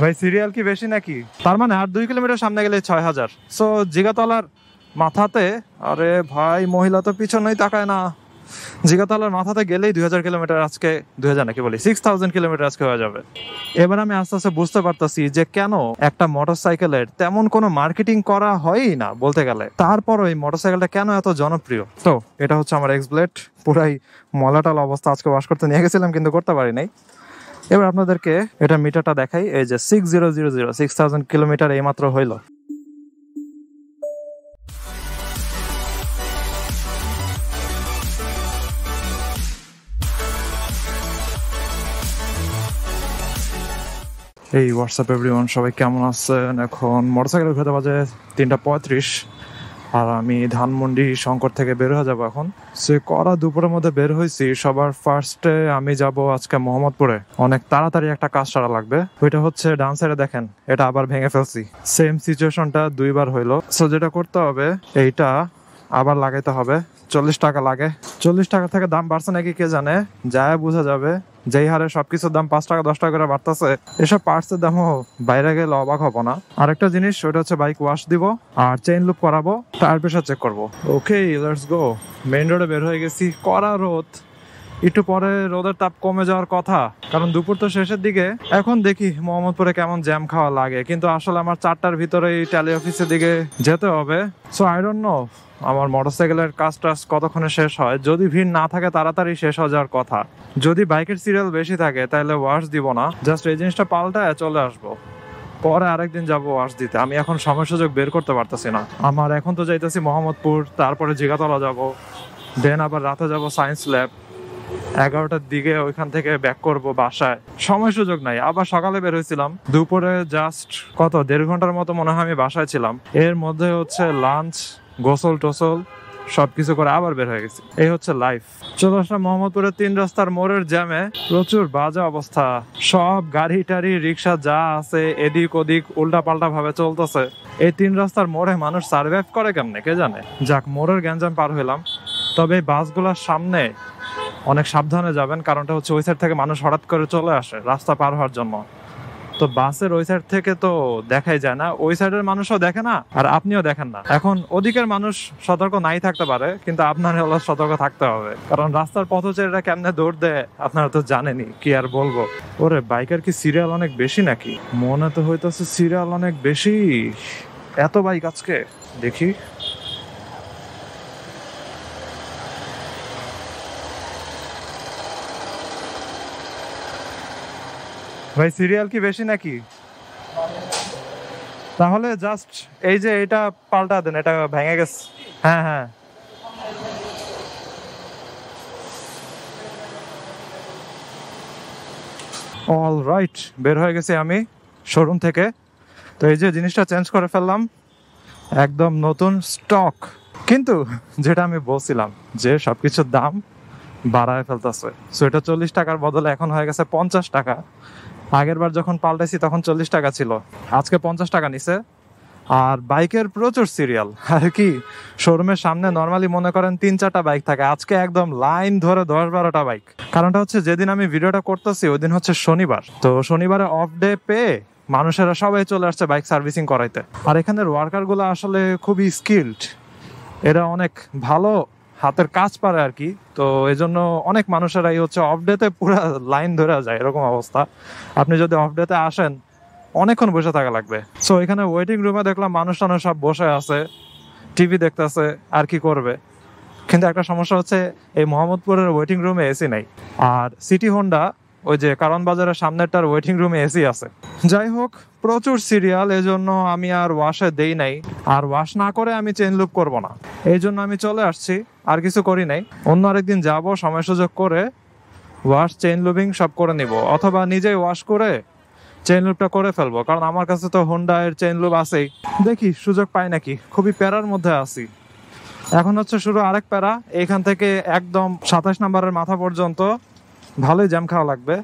ভাই সিরিয়াল কি বেশি নাকি? তার মানে আর 2 কিলোমিটার সামনে গেলে 6000। সো জিগাতলার মাথাতে, আরে ভাই মহিলা তো পিছনেই তাকায় না। জিগাতলার মাথাতে গেলেই 2000 কিলোমিটার আজকে, 2000 নাকি বলি 6000 কিলোমিটার আজকে হয়ে যাবে। এবার আমি আস্তে আস্তে বুঝতে পারতাছি যে কেন একটা মোটরসাইকেলের তেমন কোনো মার্কেটিং করা হয়ই না বলতে গেলে, তারপরও এই মোটরসাইকেলটা কেন এত জনপ্রিয়। তো এটা হচ্ছে আমার এক্স ব্লেড, পুরাই মলাটাল অবস্থা। আজকে ওয়াশ করতে নিয়ে গেছিলাম কিন্তু করতে পারি নাই। এবার আপনাদেরকে এটা মিটারটা দেখাই, এই যে 6000 কিলোমিটার এইমাত্র হইল। এই হোয়াটসঅ্যাপ এভরিওয়ান, সবাই কেমন আছেন? এখন মোটরসাইকেল ঘুরতে বাজে 3:35 আর আমি ধানমন্ডি শঙ্কর থেকে বের হয়ে যাবো এখন। সে করা দুপুরের মধ্যে বের হয়েছি। সবার ফার্স্টে আমি যাব আজকে মোহাম্মদপুরে, অনেক তাড়াতাড়ি একটা কাজ সারা লাগবে। ওইটা হচ্ছে ডান সাইডে দেখেন, এটা আবার ভেঙে ফেলছি। সেম সিচুয়েশনটা 2বার হইলো। সো যেটা করতে হবে, এইটা আবার লাগাইতে হবে। 40 টাকা লাগে। 40 টাকা থেকে দাম বাড়ছে নাকি কে জানে, যায় বোঝা যাবে। যেই হারে সবকিছুর দাম 5 টাকা 10 টাকা করে বাড়তেছে, এসব পার্টসের দামও বাইরে গেলে অবাক হবো না। আরেকটা জিনিস, ওইটা হচ্ছে বাইক ওয়াশ দিব আর চেইন লুপ করাবো, টায়ার প্রেসার চেক করবো। ওকে, লেটস গো। মেইন রোডে বের হয়ে গেছি। কড়া রোদ, একটু পরে রোদের তাপ কমে যাওয়ার কথা, কারণ দুপুর তো শেষের দিকে। এখন দেখি মোহাম্মদপুরে কেমন জ্যাম খাওয়া লাগে, কিন্তু আসলে আমার 4টার ভিতরে ট্যালি অফিসের দিকে যেতে হবে। সো আই ডোন্ট নো আমার মোটরসাইকেলের কাজ টাজ কতক্ষণে শেষ হয়। যদি ভিড় না থাকে তাড়াতাড়ি শেষ হয়ে যাওয়ার কথা। যদি বাইকের সিরিয়াল বেশি থাকে তাহলে ওয়াশ দিব না, জাস্ট এই জিনিসটা পাল্টায় চলে আসবো। পরে আরেকদিন যাবো ওয়াশ দিতে। আমি এখন সময় সুযোগ বের করতে পারতেছি না আমার। এখন তো যাইতেছি মোহাম্মদপুর, তারপরে জিগাতলা যাব, দেন আবার রাতে যাব সায়েন্স ল্যাব। 11টার দিকে ওইখান থেকে ব্যাক করব বাসায়। সময় সুযোগ নাই। আবার সকালে বের হয়েছিলাম, দুপুরে জাস্ট কত 1.5 ঘন্টার মতো মনে হয় আমি বাসায় ছিলাম। এর মধ্যে হচ্ছে লাঞ্চ, গোসল টোসল সবকিছু করে আবার বের হয়ে গেছি। এই হচ্ছে লাইফ। চলে আসলাম মোহাম্মদপুরের 3 রাস্তার মোড়ের জ্যামে। প্রচুর বাজে অবস্থা, সব গাড়ি টাড়ি রিক্সা যা আছে এদিক ওদিক উল্টা পাল্টা ভাবে চলতেছে। এই 3 রাস্তার মোড়ে মানুষ সার্ভাইভ করে কেমনে কে জানে। যাক, মোড়ের গ্যাঞ্জাম পার হইলাম। তবে এই বাসগুলোর সামনে অনেক সাবধানে যাবেন, কারণটা হচ্ছে ওই সাইড থেকে মানুষ হঠাৎ করে চলে আসে রাস্তা পার হওয়ার জন্য। তো বাসের ওই সাইড থেকে তো দেখাই যায় না, ওই সাইডের মানুষও দেখে না আর আপনিও দেখেন না। এখন ওদিকের মানুষ সতর্ক নাই থাকতে পারে, কিন্তু আপনার হলো সতর্ক থাকতে হবে, কারণ রাস্তার পথচারীরা কেমনে দৌড় দেয় আপনারা তো জানেনই, কি আর বলবো। ওরে বাইকের কি সিরিয়াল অনেক বেশি নাকি? মনে তো হইতেছে সিরিয়াল অনেক বেশি। এত বাইক আজকে, দেখি। ভাই সিরিয়াল কি বেশি নাকি? তাহলে জাস্ট এই যে এটা পাল্টা দেন, এটা ভেঙে গেছে। হ্যাঁ হ্যাঁ, অল রাইট। বের হয়ে গেছি আমি শোরুম থেকে। তো এই যে জিনিসটা চেঞ্জ করে ফেললাম, একদম নতুন স্টক। কিন্তু যেটা আমি বলছিলাম যে সবকিছুর দাম বাড়ায় ফেলতেছে। সো এটা 40 টাকার বদলে এখন হয়ে গেছে 50 টাকা। আগের বার যখন পাল্টাইছি তখন 40 টাকা ছিল, আজকে 50 টাকা নিছে। আর বাইকের প্রচুর সিরিয়াল। আর কি, শোরুমের সামনে নর্মালি মনে করেন 3-4টা বাইক থাকে, আজকে একদম লাইন ধরে 10-12টা বাইক। কারণটা হচ্ছে যেদিন আমি ভিডিওটা করতেছি ওই দিন হচ্ছে শনিবার। তো শনিবারে অফ ডে পেয়ে মানুষেরা সবাই চলে আসছে বাইক সার্ভিসিং করাইতে। আর এখানের ওয়ার্কার গুলো আসলে খুবই স্কিল্ড, এরা অনেক ভালো হাতের কাজ পারে আর কি। তো এই জন্য অনেক মানুষেরাই হচ্ছে অফ ডেতে পুরো লাইন ধরে যায়, এরকম অবস্থা। আপনি যদি অফ ডেতে আসেন অনেকক্ষণ বসে থাকা লাগবে। সো এখানে ওয়েটিং রুমে দেখলাম মানুষ টানুষ সব বসে আছে, টিভি দেখতেছে, আর কি করবে। কিন্তু একটা সমস্যা হচ্ছে এই মোহাম্মদপুরের ওয়েটিং রুমে এসি নাই। আর সিটি হোন্ডা ওই যে কারণ বাজারের সামনেরটার ওয়েটিং রুমে এসি আছে। যাই হোক, প্রচুর সিরিয়াল, এই জন্য আমি আর ওয়াশে দেই নাই। আর ওয়াশ না করে আমি চেইন লুপ করব না, এই জন্য আমি চলে আসছি, আর কিছু করি নাই। অন্য আরেকদিন যাব, সময় সুযোগ করে ওয়াশ চেইন লুপিং সব করে নিব, অথবা নিজেই ওয়াশ করে চেইন লুপটা করে ফেলবো, কারণ আমার কাছে তো হোন্ডা এর চেইন লুপ আছেই। দেখি সুযোগ পাই নাকি। খুবই প্যারার মধ্যে আছি। এখন হচ্ছে শুরু আরেক প্যারা, এইখান থেকে একদম 27 নম্বরের মাথা পর্যন্ত ভালোই জ্যাম খাওয়া লাগবে।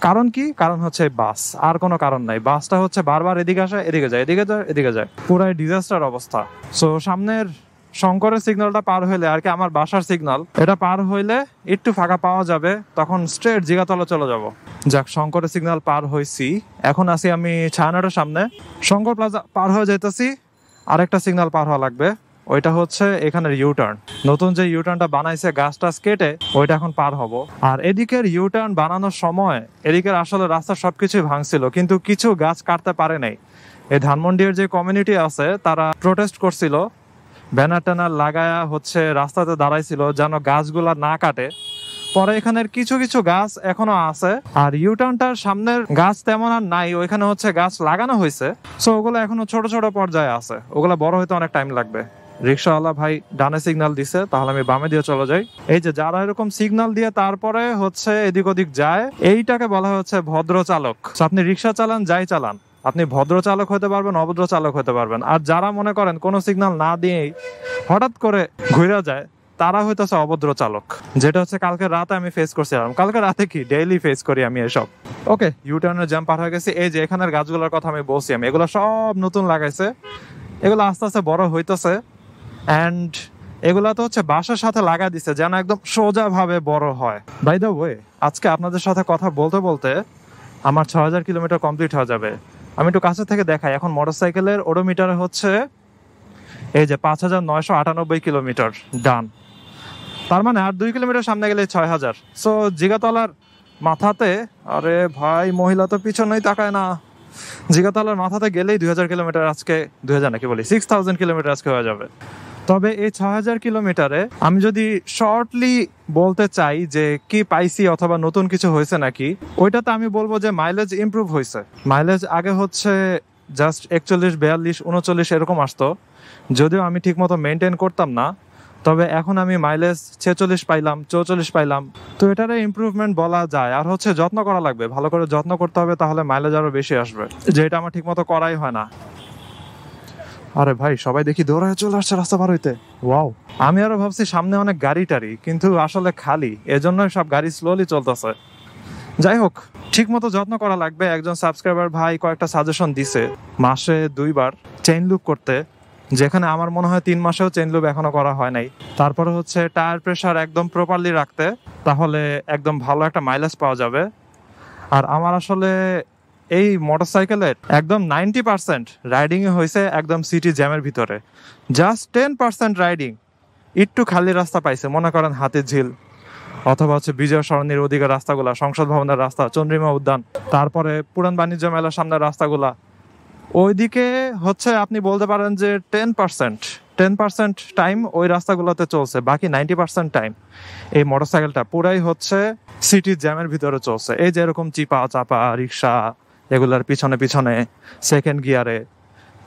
কারণ কি? কারণ হচ্ছে বাস, আর কোনো কারণ নাই। বাসটা হচ্ছে বারবার এদিকে আসে, এদিকে যায়, এদিকে যায়, এদিকে যায়, পুরাই ডিজাস্টার অবস্থা। সো সামনের শঙ্করের সিগন্যালটা পার হইলে আর কি, আমার বাসার সিগন্যাল এটা পার হইলে একটু ফাঁকা পাওয়া যাবে, তখন স্ট্রেট জিগাতলা চলে যাব। যাক, শঙ্করের সিগন্যাল পার হয়েছি, এখন আছি আমি ছায়ানটের সামনে। শঙ্কর প্লাজা পার হয়ে যাইতেছি, আরেকটা সিগন্যাল পার হওয়া লাগবে, ওইটা হচ্ছে এখানের ইউটার্ন। নতুন যে ইউটার্নটা বানাইছে গাছ টাছ কেটে, ওইটা এখন পার হব। আর এদিকের ইউটার্ন বানানোর সময় এদিকের আসলে রাস্তা সবকিছুই ভাঙছিল, কিন্তু কিছু গাছ কাটতে পারে নাই। এই ধানমন্ডির যে কমিউনিটি আছে তারা প্রোটেস্ট করছিল, ব্যানার ট্যানার লাগায়া হচ্ছে রাস্তাতে দাঁড়াইছিল যেন গাছগুলা না কাটে। পরে এখানের কিছু কিছু গাছ এখনো আছে, আর ইউটার্নটার সামনের গাছ তেমন আর নাই, ওইখানে হচ্ছে গাছ লাগানো হয়েছে। সো ওগুলো এখনো ছোট ছোট পর্যায়ে আছে, ওগুলা বড় হইতে অনেক টাইম লাগবে। রিক্সাওয়ালা ভাই ডানে সিগন্যাল দিছে, তাহলে আমি বামে দিয়ে চলে যাই। এই যে যারা এরকম সিগন্যাল দিয়ে তারপরে হচ্ছে এদিক ওদিক যায়, এইটাকে বলা হচ্ছে ভদ্র চালক। আপনি রিক্সা চালান, যাই চালান, আপনি ভদ্র চালক হতে পারবেন, অভদ্র চালক হতে পারবেন। আর যারা মনে করেন কোনো সিগন্যাল না দিয়েই হঠাৎ করে ঘুরে যায়, তারা হইতেছে অভদ্র চালক, যেটা হচ্ছে কালকে রাতে আমি ফেস করছিলাম। কালকে রাতে কি ডেইলি ফেস করি আমি এসব। ওকে, ইউটার্নের জ্যাম পার হয়ে গেছি। এই যে এখানের গাছগুলোর কথা আমি বলছি, আমি এগুলো সব নতুন লাগাইছে, এগুলো আস্তে আস্তে বড় হইতেছে। অ্যান্ড এগুলা তো হচ্ছে বাসার সাথে লাগা দিছে যেন একদম সোজা ভাবে বড় হয়। বাই দ্য ওয়ে, আজকে আপনাদের সাথে কথা বলতে বলতে আমার 6000 কিলোমিটার কমপ্লিট হয়ে যাবে। আমি একটু কাছে থেকে দেখাই, এখন মোটরসাইকেলের ওডোমিটারে হচ্ছে এই যে 5998 কিলোমিটার ডান। তার মানে আর 2 কিলোমিটার সামনে গেলে 6000। সো জিগাতলার মাথাতে, আরে ভাই মহিলা তো পিছনেই তাকায় না, জিগাতলার মাথাতে গেলেই 2000 কিলোমিটার আজকে, 2000 নাকি বলি 6000 কিলোমিটার আজকে হয়ে যাবে। তবে এই 6000 কিলোমিটারে আমি যদি শর্টলি বলতে চাই যে কি পাইছি অথবা নতুন কিছু হয়েছে নাকি, ওইটাতে আমি বলবো যে মাইলেজ ইমপ্রুভ হয়েছে। মাইলেজ আগে হচ্ছে জাস্ট 41, 42, 39 এরকম আসতো, যদিও আমি ঠিক মতো মেনটেন করতাম না। তবে এখন আমি মাইলেজ 46 পাইলাম, 44 পাইলাম। তো এটারে ইমপ্রুভমেন্ট বলা যায়। আর হচ্ছে যত্ন করা লাগবে, ভালো করে যত্ন করতে হবে, তাহলে মাইলেজ আরো বেশি আসবে, যেটা আমার ঠিক মতো করাই হয় না। আরে ভাই, সবাই দেখি দৌড়ায় চলে আসছে রাস্তা পার হইতে। ওয়াও, আমি আরো ভাবছি সামনে অনেক গাড়ি টাড়ি, কিন্তু আসলে খালি, এজন্যই সব গাড়ি স্লোলি চলতেছে। যাই হোক, ঠিক মতো যত্ন করা লাগবে। একজন সাবস্ক্রাইবার ভাই কয়েকটা সাজেশন দিছে মাসে 2 বার চেইন লুপ করতে, যেখানে আমার মনে হয় 3 মাসেও চেইন লুপ এখনো করা হয় নাই। তারপরে হচ্ছে টায়ার প্রেসার একদম প্রপারলি রাখতে, তাহলে একদম ভালো একটা মাইলেজ পাওয়া যাবে। আর আমার আসলে এই মোটরসাইকেলের একদম 90% রাইডিং এ হয়েছে একদম সিটি জ্যামের ভিতরে, জাস্ট 10% রাইডিং একটু খালি রাস্তা পাইছে, মনে করেন হাতির ঝিল অথবা হচ্ছে বিজয় সরণির ওদিকে রাস্তাগুলা, সংসদ ভবনের রাস্তা, চন্দ্রিমা উদ্যান, তারপরে পুরান বাণিজ্য মেলার সামনের রাস্তাগুলা, ওইদিকে হচ্ছে আপনি বলতে পারেন যে 10% টাইম ওই রাস্তাগুলোতে চলছে, বাকি 90% টাইম এই মোটরসাইকেলটা পুরাই হচ্ছে সিটির জ্যামের ভিতরে চলছে। এই যে এরকম চিপা চাপা রিক্সা, এগুলার পিছনে পিছনে সেকেন্ড গিয়ারে,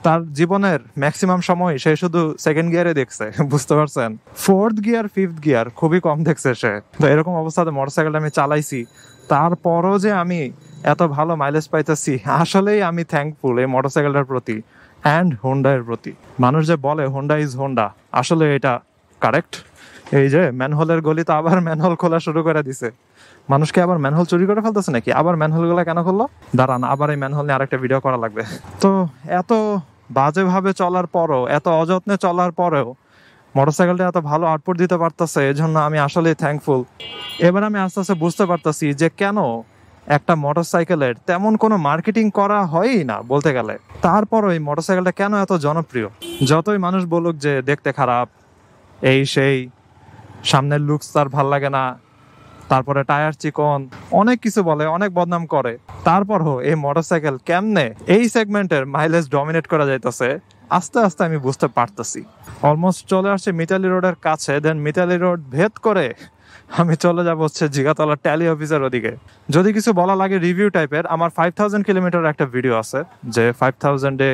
তার জীবনের ম্যাক্সিমাম সময় সে শুধু সেকেন্ড গিয়ারে দেখছে, বুঝতে পারছেন? 4th গিয়ার 5th গিয়ার খুবই কম দেখছে সে। তো এরকম অবস্থাতে মোটরসাইকেলটা আমি চালাইছি, তারপরও যে আমি এত ভালো মাইলেজ পাইতেছি, আসলেই আমি থ্যাঙ্কফুল এই মোটরসাইকেলটার প্রতি অ্যান্ড হোন্ডার প্রতি। মানুষ যে বলে হোন্ডা ইজ হোন্ডা, আসলে এটা কারেক্ট। এই যে ম্যানহোলের গলি তো আবার ম্যানহোল খোলা শুরু করে দিছে। মানুষকে আবার ম্যানহোল চুরি করে ফেলতেছে নাকি? আবার ম্যানহোল গুলা কেন করলো? দাঁড়ান, আবার এই ম্যানহোল নিয়ে আরেকটা ভিডিও করা লাগবে। তো এত বাজেভাবে চলার পরও, এত অযত্নে চলার পরেও মোটরসাইকেলটা এত ভালো আউটপুট দিতে পারতেছে, এজন্য আমি আসলে থ্যাঙ্কফুল। এবার আমি আস্তে আস্তে বুঝতে পারতেছি যে কেন একটা মোটরসাইকেলের তেমন কোনো মার্কেটিং করা হয়ই না বলতে গেলে, তারপরও এই মোটরসাইকেলটা কেন এত জনপ্রিয়। যতই মানুষ বলুক যে দেখতে খারাপ, এই সেই, সামনের লুকস তার ভাল লাগে না, তারপরে টায়ার চিকন, অনেক কিছু বলে, অনেক বদনাম করে, তারপরও এই মোটরসাইকেল কেমনে এই সেগমেন্টের মাইলেজ ডমিনেট করা যাইতেছে আস্তে আস্তে আমি বুঝতে পারতেছি। অলমোস্ট চলে আসছে মিতালি রোডের কাছে, দেন মিতালি রোড ভেদ করে আমি চলে যাব হচ্ছে জিগাতলা ট্যালি অফিসের ওদিকে। যদি কিছু বলা লাগে রিভিউ টাইপের, আমার 5000 কিলোমিটার একটা ভিডিও আছে, যে 5000-এ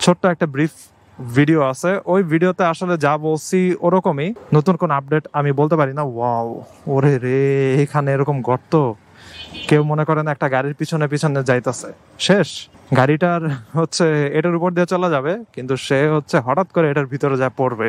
ছোট্ট একটা ব্রিফ ভিডিও আছে। ওই ভিডিওতে আসলে যা বলছি ওরকমই, নতুন কোন আপডেট আমি বলতে পারি না। ওয়াও, ওরে রে, এখানে এরকম গর্ত, কেউ মনে করেন একটা গাড়ির পিছনে পিছনে যাইতেছে, শেষ। গাড়িটার হচ্ছে এটার উপর দিয়ে চলে যাবে, কিন্তু সে হচ্ছে হঠাৎ করে এটার ভিতরে যা পড়বে।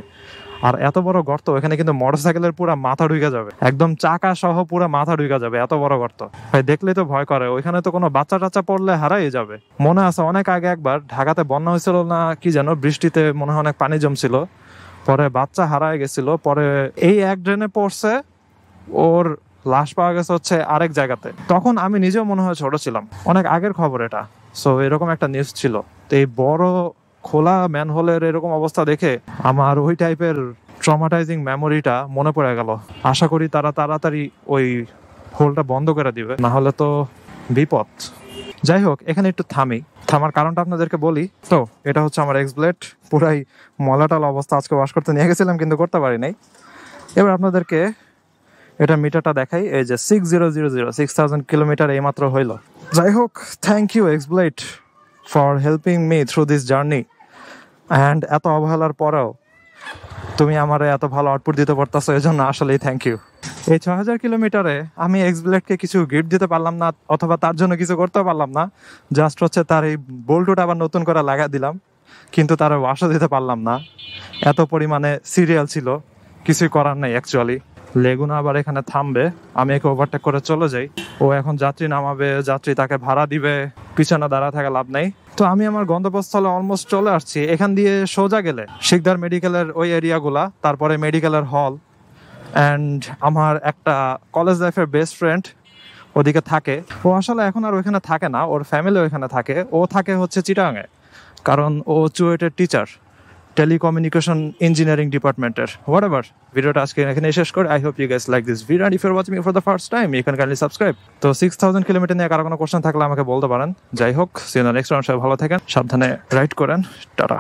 আর এত বড় গর্ত, এখানে কিন্তু মোটরসাইকেলের পুরো মাথা ঢুকে যাবে, একদম চাকা সহ পুরো মাথা ঢুকে যাবে, এত বড় গর্ত ভাই, দেখলেই তো ভয় করে। ওইখানে তো কোনো বাচ্চা টাচ্চা পড়লে হারাই যাবে। মনে আছে অনেক আগে একবার ঢাকাতে বন্যা হয়েছিল না কি যেন, বৃষ্টিতে মনে হয় অনেক পানি জমছিল, পরে বাচ্চা হারায় গেছিল, পরে এই এক ড্রেনে পড়ছে, ওর লাশ পাওয়া গেছে হচ্ছে আরেক জায়গাতে। তখন আমি নিজেও মনে হয় ছোট ছিলাম, অনেক আগের খবর এটা। সো এরকম একটা নিউজ ছিল। তো এই বড় খোলা ম্যানহোলের এরকম অবস্থা দেখে আমার ওই টাইপের ট্রমাটাইজিং মেমোরিটা মনে পড়ে গেল। আশা করি তারা তাড়াতাড়ি ওই হোলটা বন্ধ করে দিবে, না হলে তো বিপদ। যাই হোক, এখানে একটু থামার কারণটা আপনাদেরকে বলি। তো এটা হচ্ছে আমার এক্স ব্লেড, পুরাই মলাটাল অবস্থা। আজকে ওয়াশ করতে নিয়ে গেছিলাম কিন্তু করতে পারি নাই। এবার আপনাদেরকে এটা মিটারটা দেখাই। এই যে 6000 কিলোমিটার এইমাত্র হইল। যাই হোক, thank you X blade for helping me through this journey. And এত অবহেলার পরেও তুমি আমার এত ভালো আউটপুট দিতে পারতেছো, এই জন্য আসলেই থ্যাংক ইউ। এই 6000 কিলোমিটারে আমি এক্স ব্লেডকে কিছু গিফট দিতে পারলাম না, অথবা তার জন্য কিছু করতে পারলাম না। জাস্ট হচ্ছে তার এই বোল্টুটা আবার নতুন করে লাগা দিলাম, কিন্তু তার ওয়াশও দিতে পারলাম না। এত পরিমাণে সিরিয়াল ছিল, কিছুই করার নেই অ্যাকচুয়ালি। লেগুনা আবার এখানে থামবে, আমি একে ওভারটেক করে চলে যাই। ও এখন যাত্রী নামাবে, যাত্রী তাকে ভাড়া দিবে, পিছনে দাঁড়া থাকা লাভ নাই। তো আমি আমার গন্তব্যস্থলে অলমোস্ট চলে আসছি। এখান দিয়ে সোজা গেলে শিকদার মেডিকেলের ওই এরিয়াগুলা, তারপরে মেডিকেলের হল। অ্যান্ড আমার একটা কলেজ লাইফের বেস্ট ফ্রেন্ড ওদিকে থাকে। ও আসলে এখন আর ওইখানে থাকে না, ওর ফ্যামিলি ওইখানে থাকে। ও থাকে হচ্ছে চিটাগাঙে, কারণ ও চুয়েটের টিচার, টেলিকমিউনিকেশন ইঞ্জিনিয়ারিং ডিপার্টমেন্টের। হোয়াটএভার, ভিডিওটা আজকে এখানে শেষ করে। I hope you guys like this video, and if you are watching me for the first time you can kindly subscribe. তো 6000 কিলোমিটার নিয়ে কারো কোনো কোশ্চেন থাকলে আমাকে বলতে পারেন। যাই হোক, see you in the next round. সবাই ভালো থাকেন, সাবধানে রাইড করেন, টাটা।